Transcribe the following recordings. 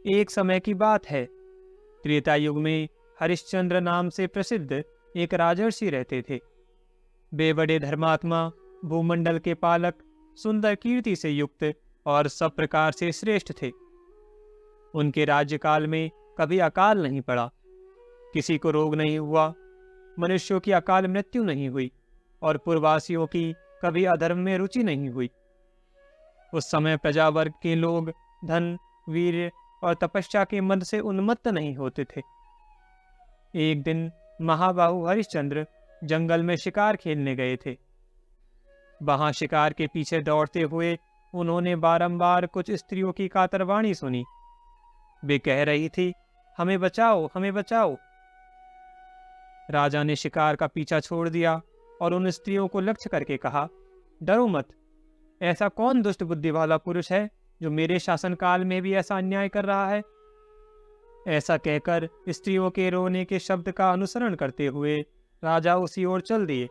एक समय की बात है। त्रेता युग में हरिश्चंद्र नाम से प्रसिद्ध एक राजर्षि रहते थे। वे बड़े धर्मात्मा, भूमंडल के पालक, सुंदर कीर्ति से युक्त और सब प्रकार से श्रेष्ठ थे। उनके राज्यकाल में कभी अकाल नहीं पड़ा, किसी को रोग नहीं हुआ, मनुष्यों की अकाल मृत्यु नहीं हुई और पूर्ववासियों की कभी अधर्म में रुचि नहीं हुई। उस समय प्रजा वर्ग के लोग धन, वीर्य और तपस्या के मद से उन्मत्त नहीं होते थे। एक दिन महाबाहु हरिश्चंद्र जंगल में शिकार खेलने गए थे। वहां शिकार के पीछे दौड़ते हुए उन्होंने बारंबार कुछ स्त्रियों की कातरवाणी सुनी। वे कह रही थी, हमें बचाओ, हमें बचाओ। राजा ने शिकार का पीछा छोड़ दिया और उन स्त्रियों को लक्ष्य करके कहा, डरो मत। ऐसा कौन दुष्ट बुद्धि वाला पुरुष है जो मेरे शासनकाल में भी ऐसा अन्याय कर रहा है? ऐसा कहकर स्त्रियों के रोने के शब्द का अनुसरण करते हुए राजा उसी ओर चल दिए।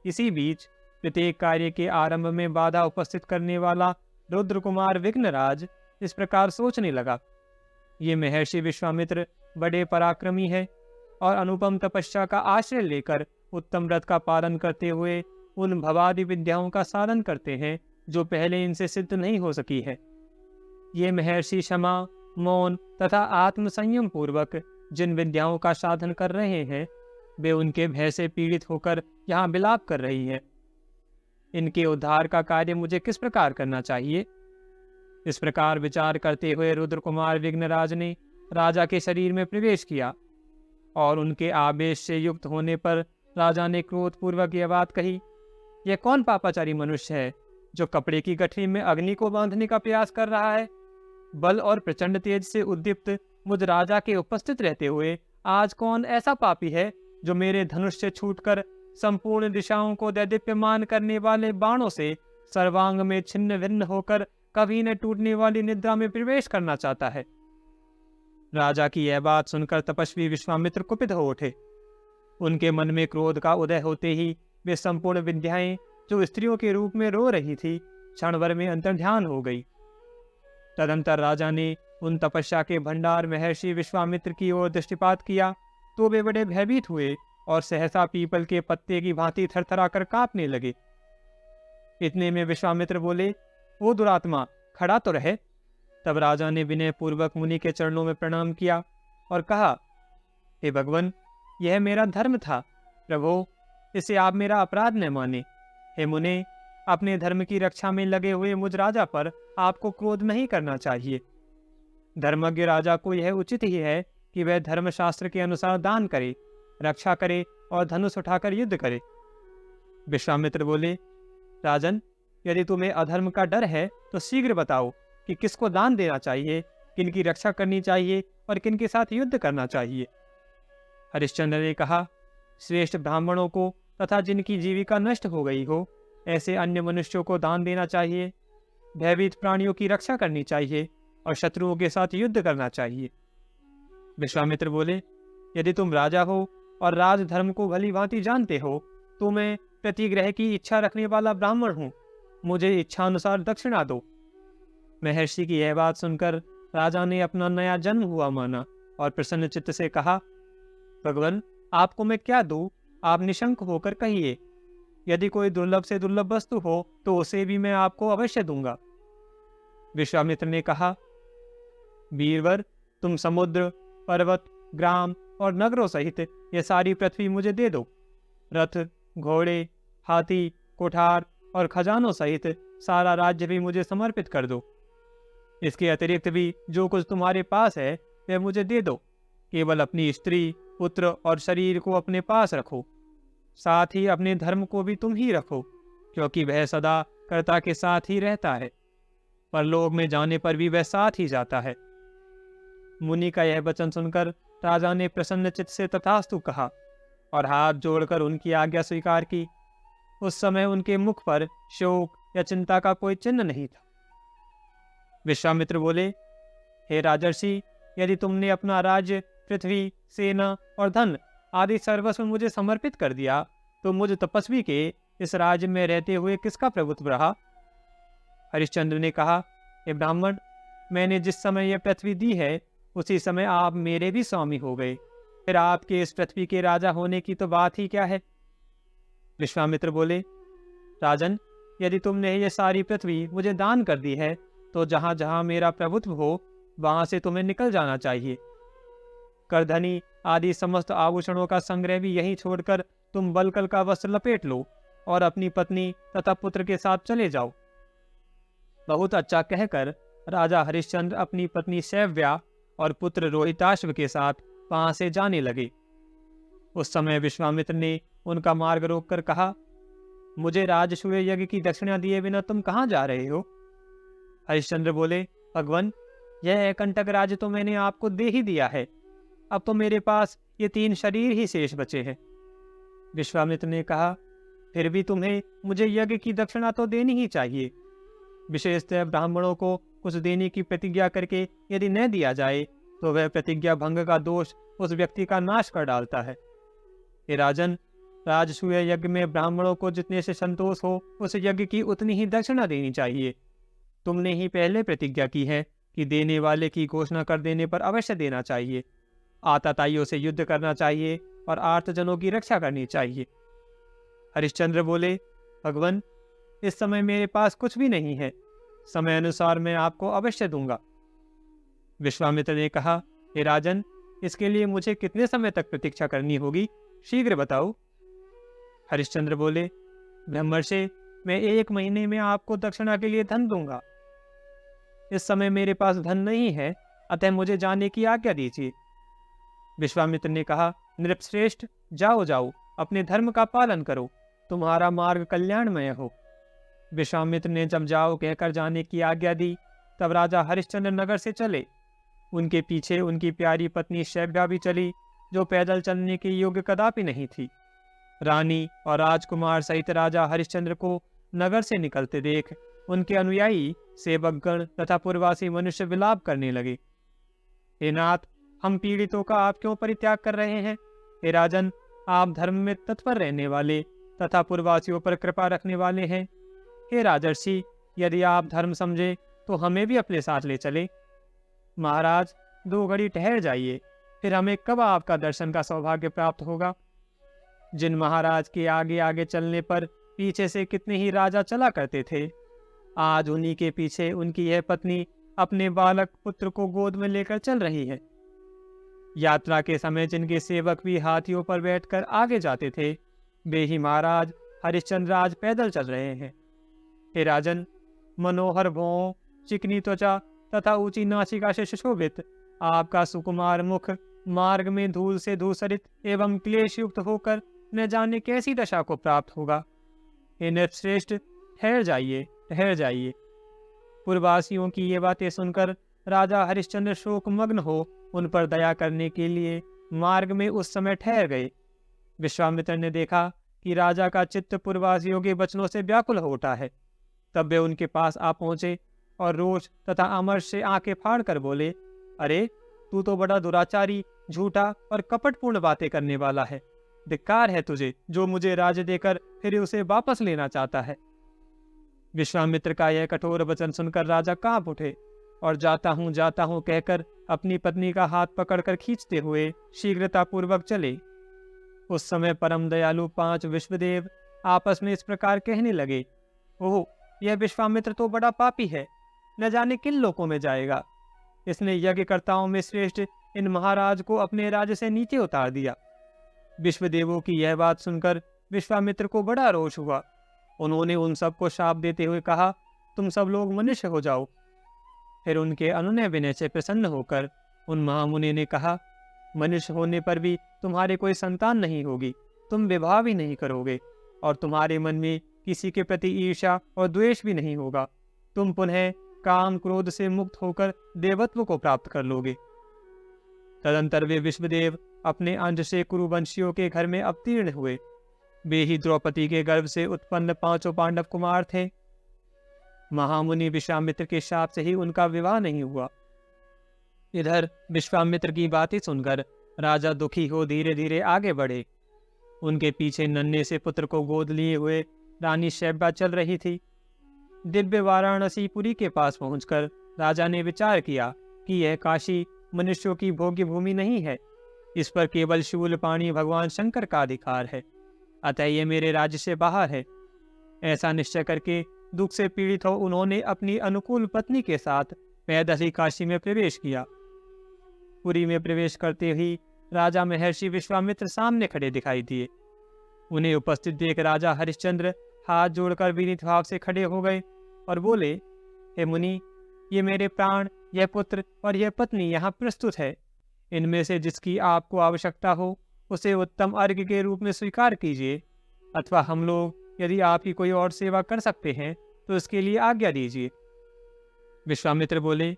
इसी बीच प्रत्येक कार्य के आरंभ में बाधा उपस्थित करने वाला रुद्र कुमार विघ्नराज इस प्रकार सोचने लगा, ये महर्षि विश्वामित्र बड़े पराक्रमी है और अनुपम तपस्या का आश्रय लेकर उत्तम व्रत का पालन करते हुए उन भवादि विद्याओं का साधन करते हैं जो पहले इनसे सिद्ध नहीं हो सकी है। ये महर्षि क्षमा, मौन तथा आत्म संयम पूर्वक जिन विद्याओं का साधन कर रहे हैं, वे उनके भय से पीड़ित होकर यहाँ विलाप कर रही है। इनके उद्धार का कार्य मुझे किस प्रकार करना चाहिए? इस प्रकार विचार करते हुए रुद्र कुमार विघ्नराज ने राजा के शरीर में प्रवेश किया और उनके आवेश से युक्त होने पर राजा ने क्रोधपूर्वक यह बात कही, यह कौन पापाचारी मनुष्य है जो कपड़े की गठरी में अग्नि को बांधने का प्रयास कर रहा है? बल और प्रचंड तेज से उद्दीप्त मुझ राजा के उपस्थित रहते हुए आज कौन ऐसा पापी है जो मेरे धनुष से छूटकर संपूर्ण दिशाओं को दैदीप्यमान करने वाले बाणों से सर्वांग में छिन्न भिन्न होकर कभी न टूटने वाली निद्रा में प्रवेश करना चाहता है? राजा की यह बात सुनकर तपस्वी विश्वामित्र कुपित हो उठे। उनके मन में क्रोध का उदय होते ही वे संपूर्ण विद्याएं जो स्त्रियों के रूप में रो रही थी क्षण भर में अंतर्ध्यान हो गई। तदंतर राजा ने उन तपस्या के भंडार महर्षि विश्वामित्र की ओर दृष्टिपात किया तो वे बड़े भयभीत हुए और सहसा पीपल के पत्ते की भांति थरथराकर कांपने लगे। इतने में विश्वामित्र बोले, ओ दुरात्मा, खड़ा तो रहे। तब राजा ने विनय पूर्वक मुनि के चरणों में प्रणाम किया और कहा, हे भगवान, यह मेरा धर्म था। प्रभो, इसे आप मेरा अपराध न माने। हे मुने, अपने धर्म की रक्षा में लगे हुए मुझ राजा पर आपको क्रोध नहीं करना चाहिए। धर्मज्ञ राजा को यह उचित ही है कि वह धर्मशास्त्र के अनुसार दान करे, रक्षा करे और धनुष उठाकर युद्ध करे। विश्वामित्र बोले, राजन, यदि तुम्हें अधर्म का डर है तो शीघ्र बताओ कि किसको दान देना चाहिए, किनकी रक्षा करनी चाहिए और किनके साथ युद्ध करना चाहिए। हरिश्चंद्र ने कहा, श्रेष्ठ ब्राह्मणों को तथा जिनकी जीविका नष्ट हो गई हो ऐसे अन्य मनुष्यों को दान देना चाहिए, भयभीत प्राणियों की रक्षा करनी चाहिए और शत्रुओं के साथ युद्ध करना चाहिए। विश्वामित्र बोले, यदि तुम राजा हो और राजधर्म को भली भांति जानते हो तो मैं प्रतिग्रह की इच्छा रखने वाला ब्राह्मण हूँ, मुझे इच्छानुसार दक्षिणा दो। महर्षि की यह बात सुनकर राजा ने अपना नया जन्म हुआ माना और प्रसन्न चित्त से कहा, भगवान, आपको मैं क्या दूं, आप निशंक होकर कहिए। यदि कोई दुर्लभ से दुर्लभ वस्तु हो तो उसे भी मैं आपको अवश्य दूंगा। विश्वामित्र ने कहा, वीरवर, तुम समुद्र, पर्वत, ग्राम और नगरों सहित यह सारी पृथ्वी मुझे दे दो। रथ, घोड़े, हाथी, कोठार और खजानों सहित सारा राज्य भी मुझे समर्पित कर दो। इसके अतिरिक्त भी जो कुछ तुम्हारे पास है वह मुझे दे दो। केवल अपनी स्त्री, पुत्र और शरीर को अपने पास रखो। साथ ही अपने धर्म को भी तुम ही रखो, क्योंकि वह सदा कर्ता के साथ ही रहता है। परलोक में जाने पर भी वह साथ ही जाता है। मुनि का यह वचन सुनकर राजा ने प्रसन्न चित्त से तथास्तु कहा और हाथ जोड़कर उनकी आज्ञा स्वीकार की। उस समय उनके मुख पर शोक या चिंता का कोई चिन्ह नहीं था। विश्वामित्र बोले, हे राजर्षि, यदि तुमने अपना राज्य, पृथ्वी, सेना और धन आदि सर्वस्व मुझे समर्पित कर दिया तो मुझ तपस्वी के इस राज्य में रहते हुए किसका प्रभुत्व रहा? हरिश्चंद्र ने कहा, हे ब्राह्मण, मैंने जिस समय यह पृथ्वी दी है उसी समय आप मेरे भी स्वामी हो गए। फिर आपके इस पृथ्वी के राजा होने की तो बात ही क्या है। विश्वामित्र बोले, राजन, यदि तुमने यह सारी पृथ्वी मुझे दान कर दी है तो जहां जहां मेरा प्रभुत्व हो वहां से तुम्हें निकल जाना चाहिए। करधनी आदि समस्त आभूषणों का संग्रह भी यहीं छोड़कर तुम बलकल का वस्त्र लपेट लो और अपनी पत्नी तथा पुत्र के साथ चले जाओ। बहुत अच्छा कहकर राजा हरिश्चंद्र अपनी पत्नी शैव्या और पुत्र रोहिताश्व के साथ वहां से जाने लगे। उस समय विश्वामित्र ने उनका मार्ग रोककर कहा, मुझे राजसूय यज्ञ की दक्षिणा दिए बिना तुम कहाँ जा रहे हो। हरिश्चंद्र बोले, भगवान, यह एकंटक राज्य तो मैंने आपको दे ही दिया है, अब तो मेरे पास ये 3 शरीर ही शेष बचे हैं। विश्वामित्र ने कहा, फिर भी तुम्हें मुझे यज्ञ की दक्षिणा तो देनी ही चाहिए। विशेषतः ब्राह्मणों को कुछ देने की प्रतिज्ञा करके यदि न दिया जाए तो वह प्रतिज्ञा भंग का दोष उस व्यक्ति का नाश कर डालता है। हे राजन, राजसूय यज्ञ में ब्राह्मणों को जितने से संतोष हो उस यज्ञ की उतनी ही दक्षिणा देनी चाहिए। तुमने ही पहले प्रतिज्ञा की है कि देने वाले की घोषणा कर देने पर अवश्य देना चाहिए। आतताइयों से युद्ध करना चाहिए और आर्तजनों की रक्षा करनी चाहिए। हरिश्चंद्र बोले, भगवान, इस समय मेरे पास कुछ भी नहीं है, समय अनुसार मैं आपको अवश्य दूंगा। विश्वामित्र ने कहा, हे राजन, इसके लिए मुझे कितने समय तक प्रतीक्षा करनी होगी, शीघ्र बताओ। हरिश्चंद्र बोले, ब्रह्मर्षि, मैं 1 महीने में आपको दक्षिणा के लिए धन दूंगा। इस समय मेरे पास धन नहीं है, अतः मुझे जाने की आज्ञा दीजिए। विश्वामित्र ने कहा, नृपश्रेष्ठ, जाओ जाओ, अपने धर्म का पालन करो, तुम्हारा मार्ग कल्याणमय हो। विश्वामित्र ने जब जाओ कहकर जाने की आज्ञा दी तब राजा हरिश्चंद्र नगर से चले। उनके पीछे उनकी प्यारी पत्नी शैव्या भी चली, जो पैदल चलने के योग्य कदापि नहीं थी। रानी और राजकुमार सहित राजा हरिश्चंद्र को नगर से निकलते देख उनके अनुयायी सेवकगण तथा पूर्ववासी मनुष्य विलाप करने लगे। हे नाथ, हम पीड़ितों का आप क्यों परित्याग कर रहे हैं। हे राजन, आप धर्म में तत्पर रहने वाले तथा पूर्ववासियों पर कृपा रखने वाले हैं। हे राजर्षि, यदि आप धर्म समझे तो हमें भी अपने साथ ले चले। महाराज, 2 घड़ी ठहर जाइए, फिर हमें कब आपका दर्शन का सौभाग्य प्राप्त होगा। जिन महाराज के आगे आगे चलने पर पीछे से कितने ही राजा चला करते थे, आज उन्हीं के पीछे उनकी यह पत्नी अपने बालक पुत्र को गोद में लेकर चल रही है। यात्रा के समय जिनके सेवक भी हाथियों पर बैठकर आगे जाते थे, वे ही महाराज हरिश्चंद्र आज पैदल चल रहे हैं। हे राजन, मनोहर भौं, चिकनी त्वचा तथा ऊंची नासिका से सुशोभित आपका सुकुमार मुख मार्ग में धूल से धूसरित एवं क्लेश युक्त होकर न जाने कैसी दशा को प्राप्त होगा। हे नृपश्रेष्ठ, ठहर जाइए, ठहर जाइए। पूर्ववासियों की ये बातें सुनकर राजा हरिश्चंद्र शोकमग्न हो उन पर दया करने के लिए मार्ग में उस समय ठहर गए। विश्वामित्र ने देखा कि राजा का चित्त पूर्ववासियों के वचनों से व्याकुल हो उठा है। तब वे उनके पास आ पहुंचे और रोष तथा अमर्ष से आंखें फाड़ कर बोले, अरे, तू तो बड़ा दुराचारी, झूठा और कपटपूर्ण बातें करने वाला है। धिक्कार है तुझे, जो मुझे राज्य देकर फिर उसे वापस लेना चाहता है। विश्वामित्र का यह कठोर वचन सुनकर राजा कांप उठे और जाता हूं कहकर अपनी पत्नी का हाथ पकड़कर खींचते हुए शीघ्रतापूर्वक चले। उस समय परम दयालु 5 विश्वदेव आपस में इस प्रकार कहने लगे, ओह, यह विश्वामित्र तो बड़ा पापी है, न जाने किन लोकों में जाएगा। इसने यज्ञकर्ताओं में श्रेष्ठ इन महाराज को अपने राज्य से नीचे उतार दिया। विश्वदेवों की यह बात सुनकर विश्वामित्र को बड़ा रोष हुआ। उन्होंने उन सबको शाप देते हुए कहा, तुम सब लोग मनुष्य हो जाओ। फिर उनके अनुनय विनय से प्रसन्न होकर उन महामुनि ने कहा, मनुष्य होने पर भी तुम्हारे कोई संतान नहीं होगी, तुम विवाह भी नहीं करोगे और तुम्हारे मन में किसी के प्रति ईर्ष्या और द्वेष भी नहीं होगा। तुम पुनः काम क्रोध से मुक्त होकर देवत्व को प्राप्त कर लोगे। तदंतर वे विश्वदेव अपने अंश से कुरुवंशियों के घर में अवतीर्ण हुए। वे ही द्रौपदी के गर्भ से उत्पन्न 5 पांडव कुमार थे। महामुनि विश्वामित्र के शाप से ही उनका विवाह नहीं हुआ। इधर विश्वामित्र की बातें सुनकर राजा दुखी हो धीरे धीरे आगे बढ़े। उनके पीछे नन्हे से पुत्र को गोद लिए हुए रानी शैव्या चल रही थी। दिव्य वाराणसीपुरी के पास पहुंचकर राजा ने विचार किया कि यह काशी मनुष्यों की भोग्य भूमि नहीं है, इस पर केवल शूलपाणी भगवान शंकर का अधिकार है, अतः ये मेरे राज्य से बाहर है। ऐसा निश्चय करके दुख से पीड़ित हो उन्होंने अपनी अनुकूल पत्नी के साथ पैदल ही काशी में प्रवेश किया। पुरी में प्रवेश करते ही राजा महर्षि विश्वामित्र सामने खड़े दिखाई दिए। उन्हें उपस्थित देख राजा हरिश्चंद्र हाथ जोड़कर विनीत भाव से खड़े हो गए और बोले, हे मुनि, ये मेरे प्राण, यह पुत्र और यह पत्नी यहाँ प्रस्तुत है। इनमें से जिसकी आपको आवश्यकता हो उसे उत्तम अर्घ्य के रूप में स्वीकार कीजिए, अथवा हम लोग यदि आपकी कोई और सेवा कर सकते हैं तो इसके लिए आज्ञा दीजिए। विश्वामित्र बोले,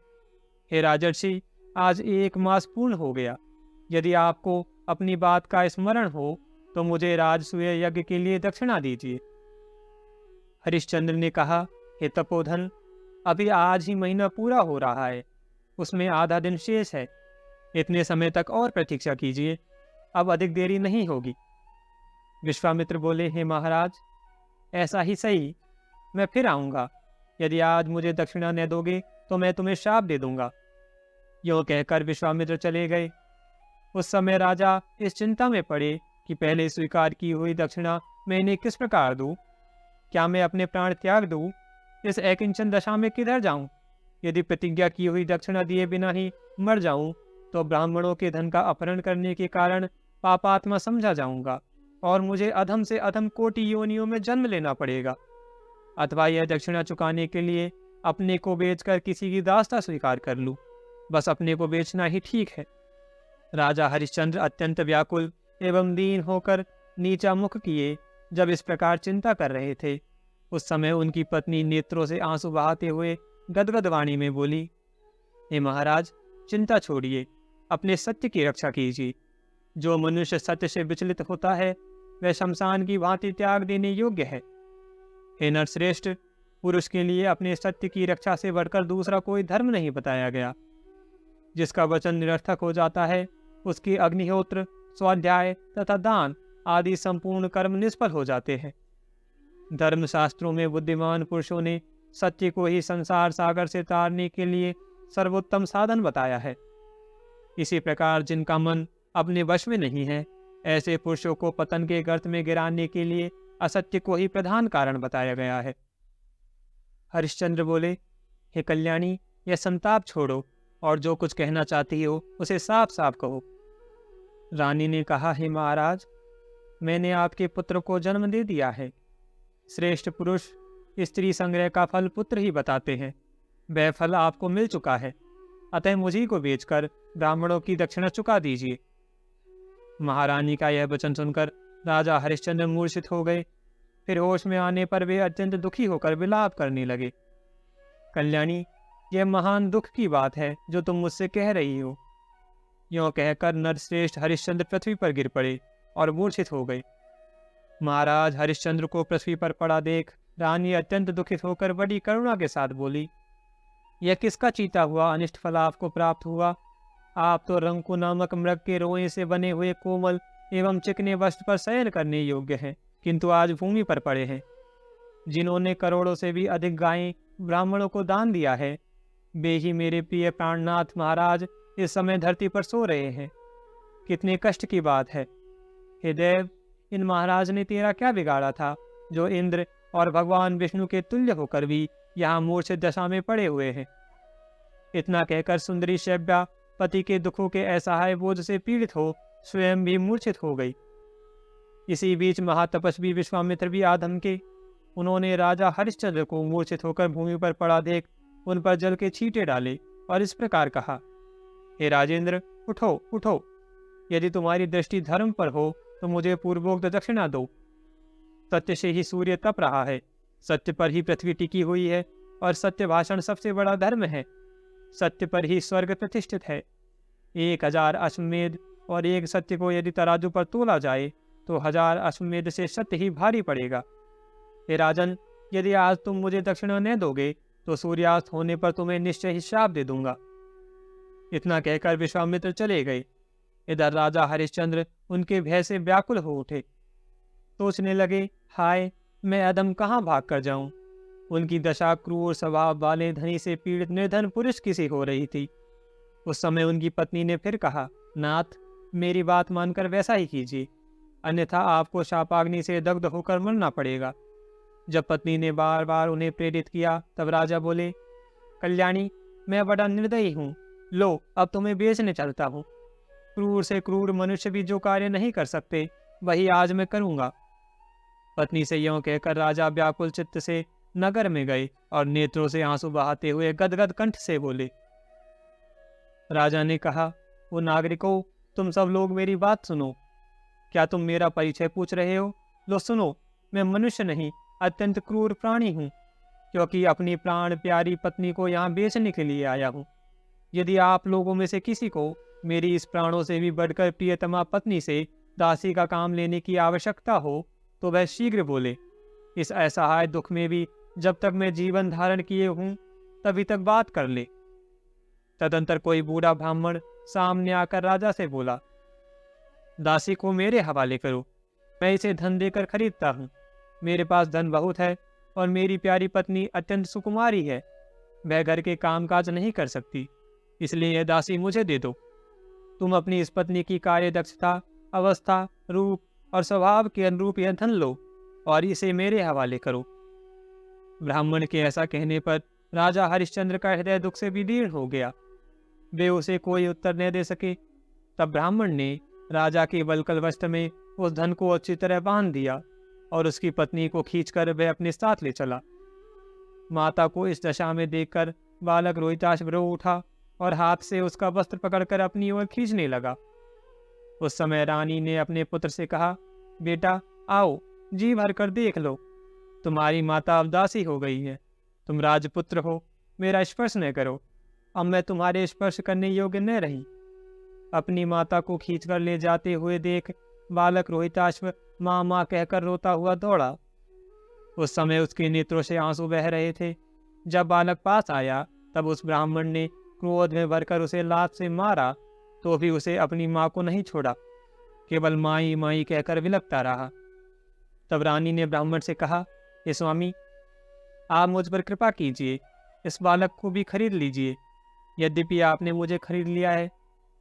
हे राजर्षि, आज 1 मास पूर्ण हो गया। यदि आपको अपनी बात का स्मरण हो तो मुझे राजसूय यज्ञ के लिए दक्षिणा दीजिए। हरिश्चंद्र ने कहा, हे तपोधन, अभी आज ही महीना पूरा हो रहा है, उसमें आधा दिन शेष है। इतने समय तक और प्रतीक्षा कीजिए, अब अधिक देरी नहीं होगी। विश्वामित्र बोले, हे महाराज, ऐसा ही सही, मैं फिर आऊँगा। यदि आज मुझे दक्षिणा न दोगे तो मैं तुम्हें शाप दे दूंगा। यूँ कहकर विश्वामित्र चले गए। उस समय राजा इस चिंता में पड़े कि पहले स्वीकार की हुई दक्षिणा मैं इन्हें किस प्रकार दूं? क्या मैं अपने प्राण त्याग दूं? इस अकिंचन दशा में किधर जाऊं? यदि प्रतिज्ञा की हुई दक्षिणा दिए बिना ही मर जाऊं तो ब्राह्मणों के धन का अपहरण करने के कारण पापात्मा समझा जाऊंगा और मुझे अधम से अधम कोटि योनियों में जन्म लेना पड़ेगा। अथवा यह दक्षिणा चुकाने के लिए अपने को बेचकर किसी की दास्ता स्वीकार कर लूं। बस अपने को बेचना ही ठीक है। राजा हरिश्चंद्र अत्यंत व्याकुल एवं दीन होकर नीचा मुख किए जब इस प्रकार चिंता कर रहे थे, उस समय उनकी पत्नी नेत्रों से आंसू बहाते हुए गदगद वाणी में बोली, हे महाराज, चिंता छोड़िए, अपने सत्य की रक्षा कीजिए। जो मनुष्य सत्य से विचलित होता है वह शमशान की भांति त्याग देने योग्य है। हे नरश्रेष्ठ, पुरुष के लिए अपने सत्य की रक्षा से बढ़कर दूसरा कोई धर्म नहीं बताया गया। जिसका वचन निरर्थक हो जाता है उसकी अग्निहोत्र, स्वाध्याय तथा दान आदि संपूर्ण कर्म निष्फल हो जाते हैं। धर्मशास्त्रों में बुद्धिमान पुरुषों ने सत्य को ही संसार सागर से तारने के लिए सर्वोत्तम साधन बताया है। इसी प्रकार जिनका मन अपने वश में नहीं है, ऐसे पुरुषों को पतन के गर्त में गिराने के लिए असत्य को ही प्रधान कारण बताया गया है। हरिश्चंद्र बोले, हे कल्याणी, यह संताप छोड़ो और जो कुछ कहना चाहती हो उसे साफ साफ कहो। रानी ने कहा, हे महाराज, मैंने आपके पुत्र को जन्म दे दिया है। श्रेष्ठ पुरुष स्त्री संग्रह का फल पुत्र ही बताते हैं। वह फल आपको मिल चुका है, अतः मुझी को बेचकर ब्राह्मणों की दक्षिणा चुका दीजिए। महारानी का यह वचन सुनकर राजा हरिश्चंद्र मूर्छित हो गए। फिर होश में आने पर वे अत्यंत दुखी होकर विलाप करने लगे। कल्याणी, यह महान दुख की बात है जो तुम मुझसे कह रही हो। यों कहकर नरश्रेष्ठ हरिश्चंद्र पृथ्वी पर गिर पड़े और मूर्छित हो गए। महाराज हरिश्चंद्र को पृथ्वी पर पड़ा देख रानी अत्यंत दुखित होकर बड़ी करुणा के साथ बोली, यह किसका चीता हुआ अनिष्ट फल आपको प्राप्त हुआ? आप तो रंकु नामक मृग के रोए से बने हुए कोमल एवं चिकने वस्त्र पर शयन करने योग्य हैं, किंतु आज भूमि पर पड़े हैं। जिन्होंने करोड़ों से भी अधिक गायें ब्राह्मणों को दान दिया है, वे ही मेरे प्रिय प्राणनाथ महाराज इस समय धरती पर सो रहे हैं। कितने कष्ट की बात है। हे देव, इन महाराज ने तेरा क्या बिगाड़ा था जो इंद्र और भगवान विष्णु के तुल्य होकर भी यहाँ मूर्छित दशा में पड़े हुए हैं। इतना कहकर सुंदरी शैव्या पति के दुखों के असहाय बोझ से पीड़ित हो स्वयं भी मूर्छित हो गई। इसी बीच महातपस्वी विश्वामित्र भी आधम के। उन्होंने राजा हरिश्चंद्र को मूर्छित होकर भूमि पर पड़ा देख उन पर जल के छींटे डाले और इस प्रकार कहा, हे राजेंद्र, उठो उठो, यदि तुम्हारी दृष्टि धर्म पर हो तो मुझे पूर्वोक्त दक्षिणा दो। सत्य से ही सूर्य तप रहा है, सत्य पर ही पृथ्वी टिकी हुई है और सत्य भाषण सबसे बड़ा धर्म है। सत्य पर ही स्वर्ग प्रतिष्ठित है। 1000 अश्वमेध और एक सत्य को यदि तराजू पर तोला जाए तो 1000 अश्वमेध से सत्य ही भारी पड़ेगा। हे राजन, यदि आज तुम मुझे दक्षिणा न दोगे तो सूर्यास्त होने पर तुम्हें निश्चय ही शाप दे दूंगा। इतना कहकर विश्वामित्र चले गए। इधर राजा हरिश्चंद्र उनके भय से व्याकुल हो उठे। सोचने लगे, हाय, मैं अदम कहाँ भाग कर जाऊं। उनकी दशा क्रूर स्वभाव वाले धनी से पीड़ित निर्धन पुरुष की सी हो रही थी। उस समय उनकी पत्नी ने फिर कहा, नाथ, मेरी बात मानकर वैसा ही कीजिए, अन्यथा आपको शापाग्नि से दग्ध होकर मरना पड़ेगा। जब पत्नी ने बार बार उन्हें प्रेरित किया तब राजा बोले, कल्याणी, मैं बड़ा निर्दयी हूँ, लो अब तुम्हें बेचने चलता हूँ। क्रूर से क्रूर मनुष्य भी जो कार्य नहीं कर सकते वही आज मैं करूँगा। पत्नी से यों कहकर राजा व्याकुल चित्त से नगर में गए और नेत्रों से आंसू बहाते हुए गदगद कंठ से बोले। राजा ने कहा, वो नागरिकों, तुम सब लोग मेरी बात सुनो। क्या तुम मेरा परिचय पूछ रहे हो? लो सुनो, मैं मनुष्य नहीं, अत्यंत क्रूर प्राणी हूँ, क्योंकि अपनी प्राण प्यारी पत्नी को यहाँ बेचने के लिए आया हूँ। यदि आप लोगों में से किसी को मेरी इस प्राणों से भी बढ़कर प्रियतमा पत्नी से दासी का काम लेने की आवश्यकता हो तो वह शीघ्र बोले। इस असहाय दुख में भी जब तक मैं जीवन धारण किए हूँ तभी तक बात कर ले। तदंतर कोई बूढ़ा ब्राह्मण सामने आकर राजा से बोला, दासी को मेरे हवाले करो, मैं इसे धन देकर खरीदता हूँ। मेरे पास धन बहुत है और मेरी प्यारी पत्नी अत्यंत सुकुमारी है, वह घर के कामकाज नहीं कर सकती, इसलिए यह दासी मुझे दे दो। तुम अपनी इस पत्नी की कार्य दक्षता, अवस्था, रूप और स्वभाव के अनुरूप यह धन लो और इसे मेरे हवाले करो। ब्राह्मण के ऐसा कहने पर राजा हरिश्चंद्र का हृदय दुख से विदीर्ण हो गया। वे उसे कोई उत्तर न दे सके। तब ब्राह्मण ने राजा के वल्कल वस्त्र में उस धन को अच्छी तरह बांध दिया और उसकी पत्नी को खींचकर वह अपने साथ ले चला। माता को इस दशा में देखकर बालक रोहिताश रो उठा और हाथ से उसका वस्त्र पकड़कर अपनी ओर खींचने लगा। उस समय रानी ने अपने पुत्र से कहा, बेटा आओ, जी भर कर देख लो, तुम्हारी माता अब दासी हो गई है। तुम राजपुत्र हो, मेरा स्पर्श न करो, अब मैं तुम्हारे स्पर्श करने योग्य न रही। अपनी माता को खींचकर ले जाते हुए देख बालक रोहिताश्व माँ माँ कहकर रोता हुआ दौड़ा। उस समय उसके नेत्रों से आंसू बह रहे थे। जब बालक पास आया तब उस ब्राह्मण ने क्रोध में भरकर उसे लात से मारा तो भी उसे अपनी माँ को नहीं छोड़ा, केवल माई माई कहकर विलपता रहा। तब रानी ने ब्राह्मण से कहा, हे स्वामी, आप मुझ पर कृपा कीजिए, इस बालक को भी खरीद लीजिए। यद्यपि आपने मुझे खरीद लिया है,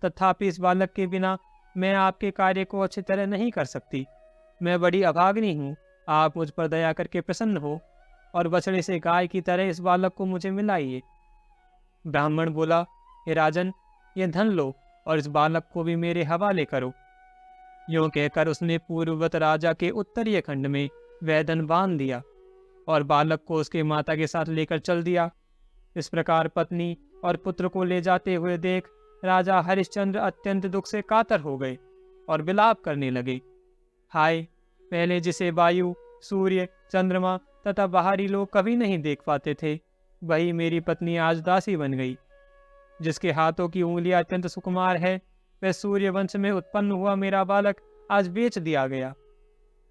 तथापि इस बालक के बिना मैं आपके कार्य को अच्छी तरह नहीं कर सकती। मैं बड़ी अभागिनी हूँ, आप मुझ पर दया करके प्रसन्न हो और बछड़े से गाय की तरह इस बालक को मुझे मिलाइए। ब्राह्मण बोला, हे राजन, ये धन लो और इस बालक को भी मेरे हवाले करो। यूं कहकर उसने पूर्ववत राजा के उत्तरीय खंड में वह धन बांध दिया और बालक को उसके माता के साथ लेकर चल दिया। इस प्रकार पत्नी और पुत्र को ले जाते हुए देख राजा हरिश्चंद्र अत्यंत दुख से कातर हो गए और विलाप करने लगे। हाय, पहले जिसे वायु, सूर्य, चंद्रमा तथा बाहरी लोग कभी नहीं देख पाते थे, वही मेरी पत्नी आज दासी बन गई। जिसके हाथों की उंगलियां अत्यंत सुकुमार है, वह सूर्य वंश में उत्पन्न हुआ मेरा बालक आज बेच दिया गया।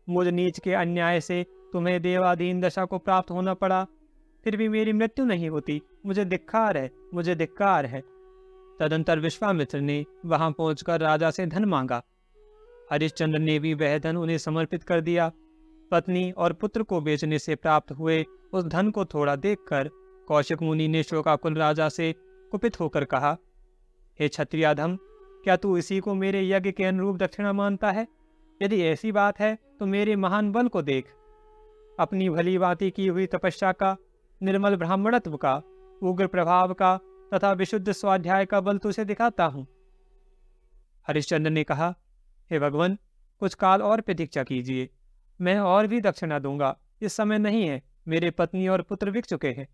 मुझ नीच के अन्याय से तुम्हें देवाधीन दशा को प्राप्त होना पड़ा, फिर भी मेरी मृत्यु नहीं होती। मुझे धिक्कार है, मुझे धिक्कार है। तदंतर विश्वामित्र ने वहां पहुंचकर राजा से धन मांगा। हरिश्चंद्र ने भी वह धन उन्हें समर्पित कर दिया। पत्नी और पुत्र को बेचने से प्राप्त हुए उस धन को थोड़ा देखकर कौशिक मुनि ने शोकाकुल राजा से कुपित होकर कहा, हे क्षत्रियाधम, क्या तू इसी को मेरे यज्ञ के अनुरूप दक्षिणा मानता है? यदि ऐसी बात है तो मेरे महान बल को देख। अपनी भली भांति की हुई तपस्या का, निर्मल ब्राह्मणत्व का, उग्र प्रभाव का तथा विशुद्ध स्वाध्याय का बल तुझे दिखाता हूँ। हरिश्चंद्र ने कहा, हे भगवान, कुछ काल और प्रतीक्षा कीजिए, मैं और भी दक्षिणा दूंगा। इस समय नहीं है, मेरे पत्नी और पुत्र बिक चुके हैं।